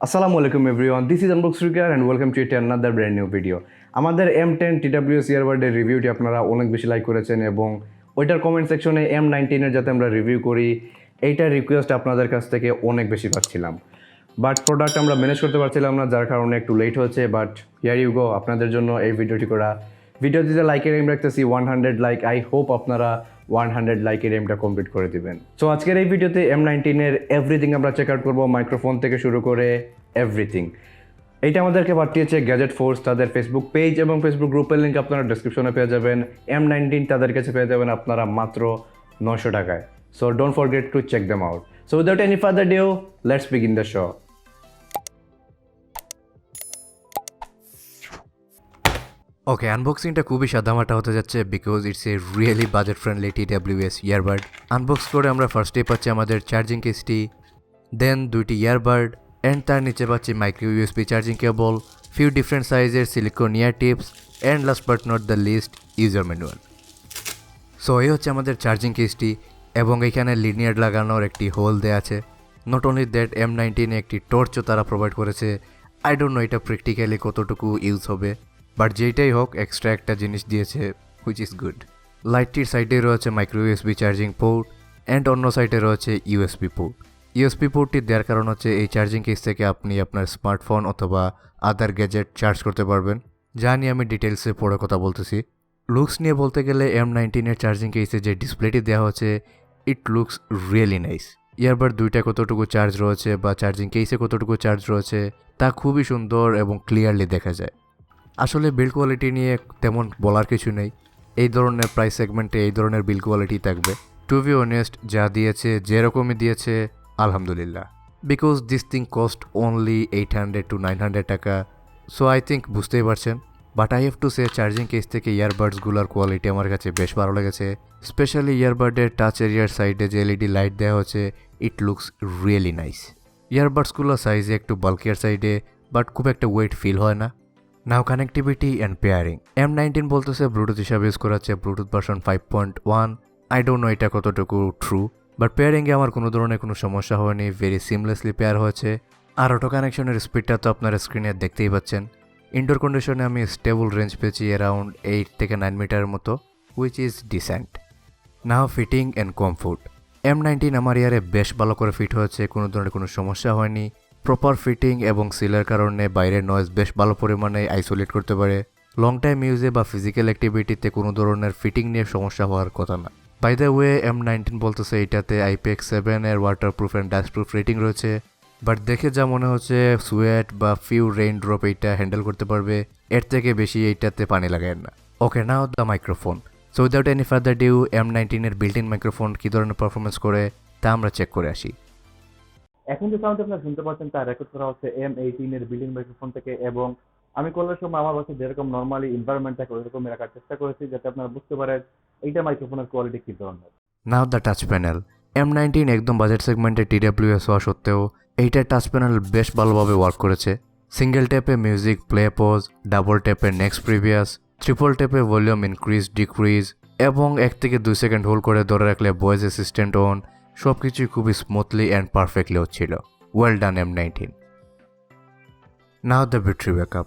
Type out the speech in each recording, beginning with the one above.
Assalamu alaikum everyone, this is Unboxer and welcome to another brand new video. আমাদের M10 TWS Earbud এর রিভিউটি আপনারা অনেক বেশি like করেছেন এবং ওইটার কমেন্ট সেকশনে M19 এর যাতে আমরা রিভিউ করি এইটার রিকোয়েস্ট আপনাদের কাছ থেকে অনেক বেশি পাচ্ছিলাম, বাট প্রোডাক্ট আমরা ম্যানেজ করতে পারছিলাম না, যার কারণে একটু লেট হচ্ছে। বাট হিয়ার ইউ গো, আপনাদের জন্য এই ভিডিওটি করা। ভিডিওটিতে লাইকের এম রাখতেছি 100 লাইক। আই হোপ আপনারা 100 লাইকের এমটা কমপ্লিট করে দিবেন। সো আজকের এই ভিডিওতে M19 এর এভরিথিং আমরা চেক আউট করবো, মাইক্রোফোন থেকে শুরু করে এভরিথিং। এইটা আমাদেরকে পাঠিয়েছে গ্যাজেট ফোর্স, তাদের ফেসবুক পেজ এবং ফেসবুক গ্রুপের লিঙ্ক আপনারা ডেসক্রিপশনে পেয়ে যাবেন। M19 তাদের কাছে পেয়ে যাবেন আপনারা মাত্র 900 টাকায়। So don't forget to check them out. So without any further due, let's begin the show. Okay, আনবক্সিংটা খুবই সাদামাটা হতে যাচ্ছে because it's a really budget friendly TWS earbud. Unbox করে আমরা ফার্স্টেই পাচ্ছি আমাদের চার্জিং কেসটি, দেন দুইটি ইয়ারবাড, অ্যান্ড তার নিচে পাচ্ছি micro USB charging cable, few different সাইজের silicon ear tips, and last but not the least user manual. So এই হচ্ছে আমাদের চার্জিং কেসটি এবং এখানে লিনিয়ার লাগানোর একটি হোল দেওয়া আছে। নট অনলি দ্যাট, M19 একটি টর্চও তারা প্রোভাইড করেছে। আই ডোন্ট নো এটা প্র্যাকটিক্যালি কতটুকু ইউজ হবে, বাট যেইটাই হোক এক্সট্রা একটা জিনিস দিয়েছে, হুইচ ইজ গুড। লাইটটির সাইডে রয়েছে micro USB charging port and অন্য সাইডে রয়েছে ইউএসবি পোর্ট। ইউএসবি পোর্টটি দেওয়ার কারণ হচ্ছে এই চার্জিং কেস থেকে আপনি আপনার স্মার্টফোন অথবা আদার গ্যাজেট চার্জ করতে পারবেন, যা নিয়ে আমি ডিটেলসে পরে কথা বলতেছি। লুকস নিয়ে বলতে গেলে M19 এর চার্জিং কেসে যে ডিসপ্লেটি দেওয়া হচ্ছে, ইট লুকস রিয়েলি নাইস। ইয়ারবার দুইটা কতটুকু চার্জ রয়েছে বা চার্জিং কেসে কতটুকু চার্জ রয়েছে তা খুবই সুন্দর এবং ক্লিয়ারলি দেখা যায়। আসলে বিল্ড কোয়ালিটি নিয়ে তেমন বলার কিছু নেই, এই ধরনের প্রাইস সেগমেন্টে এই ধরনের বিল্ড কোয়ালিটি থাকবে। টু বি অনেস্ট, যা দিয়েছে যেরকমই দিয়েছে আলহামদুলিল্লাহ, because this thing cost only 800 to 900 টাকা। সো আই থিঙ্ক বুঝতেই পারছেন। But I have to say charging case থেকে ইয়ারবাডসগুলোর কোয়ালিটি আমার কাছে বেশ ভালো লেগেছে। স্পেশালি ইয়ারবাডের টাচ এরিয়ার সাইডে যে LED লাইট দেওয়া হচ্ছে, ইট লুকস রিয়েলি নাইস। ইয়ারবাডসগুলোর সাইজে একটু বাল্কিয়ার সাইডে, বাট খুব একটা ওয়েট ফিল হয় না। নাও কানেক্টিভিটি অ্যান্ড পেয়ারিং। M19 বলতেছে ব্লুটুথ হিসাবে ইউজ করা হচ্ছে Bluetooth version 5.1। I don't know এটা কতটুকু ট্রু, বাট পেয়ারিংয়ে আমার কোনো ধরনের কোনো সমস্যা হয়নি, ভেরি সিমলেসলি পেয়ার হয়েছে। আর অটো কানেকশনের স্পিডটা তো আপনার স্ক্রিনে দেখতেই পাচ্ছেন। ইনডোর কন্ডিশনে আমি স্টেবল রেঞ্জ পেয়েছি অ্যারাউন্ড 8 থেকে 9 মিটারের মতো, which is dissent. Now fitting and comfort. M19 আমার ইয়ারে বেশ ভালো করে ফিট হয়েছে, কোনো ধরনের কোনো সমস্যা হয়নি। প্রপার ফিটিং এবং সিলের কারণে বাইরের নয়েজ বেশ ভালো পরিমাণে আইসোলেট করতে পারে। লং টাইম ইউজে বা ফিজিক্যাল অ্যাক্টিভিটিতে কোনো ধরনের ফিটিং নিয়ে সমস্যা হওয়ার কথা না। বাই দ্য ওয়ে, M19 বলতেছে এটাতে IPX7 এর ওয়াটারপ্রুফ অ্যান্ড ডাস্টপ্রুফ রেটিং রয়েছে, বাট দেখে যা মনে হচ্ছে সুয়েট বা ফিউ রেইন ড্রপ এইটা হ্যান্ডেল করতে পারবে, এর থেকে বেশি এইটাতে পানি লাগায় না। Okay, now the microphone. So without any further due, M19 এর বিল্ট ইন মাইক্রোফোন কী ধরনের পারফরমেন্স করে তা আমরা চেক করে আসি। এখন যে সাউন্ড আপনারা শুনতে পাচ্ছেন তা রেকর্ড করা হচ্ছে M18 এর বিল্ডিং মাইক্রোফোন থেকে, এবং আমি করার সময় আমার কাছে যেরকম নর্মালি এনভায়রনমেন্ট থাকে ওইরকম রাখার চেষ্টা করেছি, যাতে আপনারা বুঝতে পারেন এইটা মাইক্রোফোনের কোয়ালিটি কী ধরনের। নাও দ্য টাচ প্যানেল। M19 একদম বাজেট সেগমেন্টে TWS হওয়া সত্ত্বেও এইটার টাচ প্যানেল বেশ ভালোভাবে ওয়ার্ক করেছে। সিঙ্গেল ট্যাপে মিউজিক প্লে পজ, ডাবল ট্যাপে নেক্সট প্রিভিয়াস, ট্রিপল ট্যাপে ভলিউম ইনক্রিজ ডিক্রিজ, এবং 1 থেকে 2 সেকেন্ড হোল্ড করে ধরে রাখলে ভয়েস অ্যাসিস্ট্যান্ট অন, সব কিছুই খুবই স্মুথলি অ্যান্ড পারফেক্টলি হচ্ছিল। Well done M19। Now the battery backup.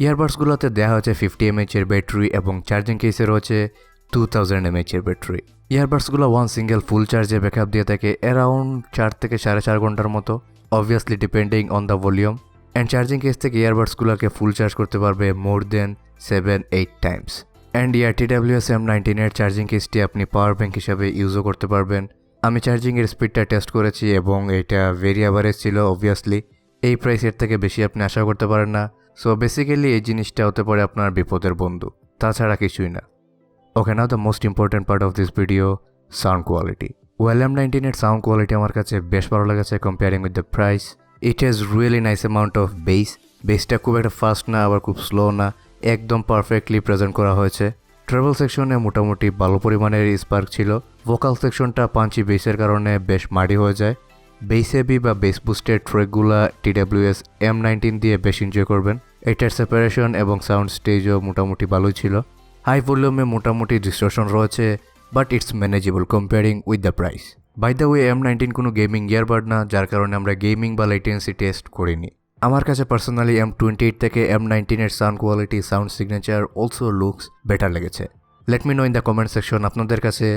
ইয়ারবাডসগুলোতে দেওয়া হয়েছে 50 mAh এর ব্যাটারি এবং চার্জিং কেসে রয়েছে 2000 mAh এর ব্যাটারি। ইয়ারবাডসগুলো ওয়ান সিঙ্গেল ফুল চার্জে ব্যাকআপ দিয়ে থাকে অ্যারাউন্ড 4 থেকে 4.5 ঘন্টার মতো, obviously depending on the volume. And charging case থেকে ইয়ারবাডসগুলোকে ফুল চার্জ করতে পারবে মোর দেন 7-8 টাইমস। অ্যান্ড TWS M19 এর চার্জিং কেসটি আপনি পাওয়ার ব্যাঙ্ক হিসাবে ইউজও করতে পারবেন। আমি চার্জিংয়ের স্পিডটা টেস্ট করেছি এবং এটা ভেরি অ্যাভারেজ ছিল। অবভিয়াসলি এই প্রাইসের থেকে বেশি আপনি আশা করতে পারেন না। সো বেসিক্যালি এই জিনিসটা হতে পারে আপনার বিপদের বন্ধু, তাছাড়া কিছুই না। Okay, now the most important part of this video, sound quality. Well, M19 এর সাউন্ড কোয়ালিটি আমার কাছে বেশ ভালো লেগেছে comparing with the price. It has really nice amount of বেসটা খুব একটা ফাস্ট না আবার খুব স্লো না, একদম পারফেক্টলি প্রেজেন্ট করা হয়েছে। ট্রেবল সেকশনে মোটামুটি ভালো পরিমাণের স্পার্ক ছিল। ভোকাল সেকশনটা পাঞ্চি বেসের কারণে বেশ মাড়ি হয়ে যায়। বেস হেভি বা বেস বুস্টেড ট্র্যাকগুলো TWS M19 দিয়ে বেশ এনজয় করবেন। এটার সেপারেশন এবং সাউন্ড স্টেজও মোটামুটি ভালোই ছিল। হাই ভলিউমে মোটামুটি ডিস্টরশন রয়েছে, but it's manageable comparing with the price. By the way, M19 কোনো গেমিং ইয়ারবাড না, যার কারণে আমরা গেমিং বা লেটেন্সি টেস্ট করিনি। আমার কাছে পার্সোনালি M28 থেকে M19 এর sound quality, sound signature also looks better লেগেছে। Let me know in the comment section আপনাদের কাছে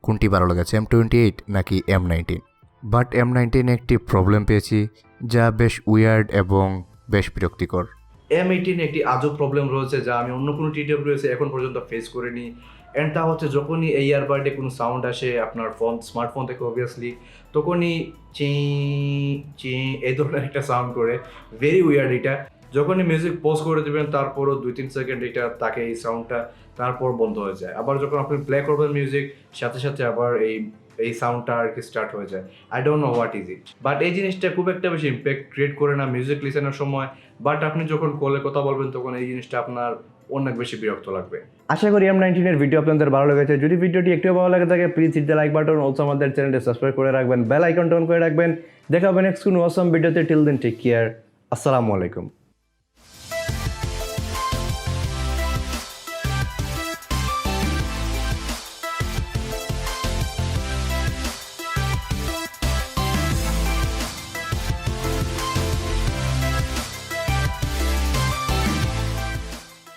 কোনটি ভালো লেগেছে, M28 নাকি M19। বাট M19 একটি প্রবলেম পেয়েছি যা বেশ উইয়ার্ড এবং বেশ বিরক্তিকর। M18 একটি আজব প্রবলেম রয়েছে যা আমি অন্য কোনো TWS এখন পর্যন্ত ফেস করিনি, অ্যান্ড তা হচ্ছে যখনই এই ইয়ারবাডে কোনো সাউন্ড আসে আপনার স্মার্টফোন থেকে অবভিয়াসলি, তখনই চি চি এই ধরনের একটা সাউন্ড করে, ভেরি উইয়ার্ড এটা। যখনই মিউজিক পজ করে দেবেন তারপরও 2-3 সেকেন্ড এটা তাকে এই সাউন্ডটা তারপর বন্ধ হয়ে যায়, আবার যখন আপনি প্লে করবেন মিউজিক সাথে সাথে আবার এই সাউন্ডটা আর কি স্টার্ট হয়ে যায়। I don't know what is it, but এই জিনিসটা খুব একটা বেশি ইম্প্যাক্ট ক্রিয়েট করে না মিউজিক লিসেনের সময়, বাট আপনি যখন কলে কথা বলবেন তখন এই জিনিসটা আপনার অনেক বেশি বিরক্ত লাগবে। আশা করি M19 এর ভিডিও আপনাদের ভালো লেগেছে। যদি ভিডিওটি একটু ভালো লাগে থাকে please hit the like button, also আমাদের চ্যানেলটি সাবস্ক্রাইব করে রাখবেন, বেল আইকনটা অন করে রাখবেন। দেখা হবে নেক্সট কোনো অসম ভিডিওতে। টিল দেন টেক কেয়ার, আসসালামু আলাইকুম।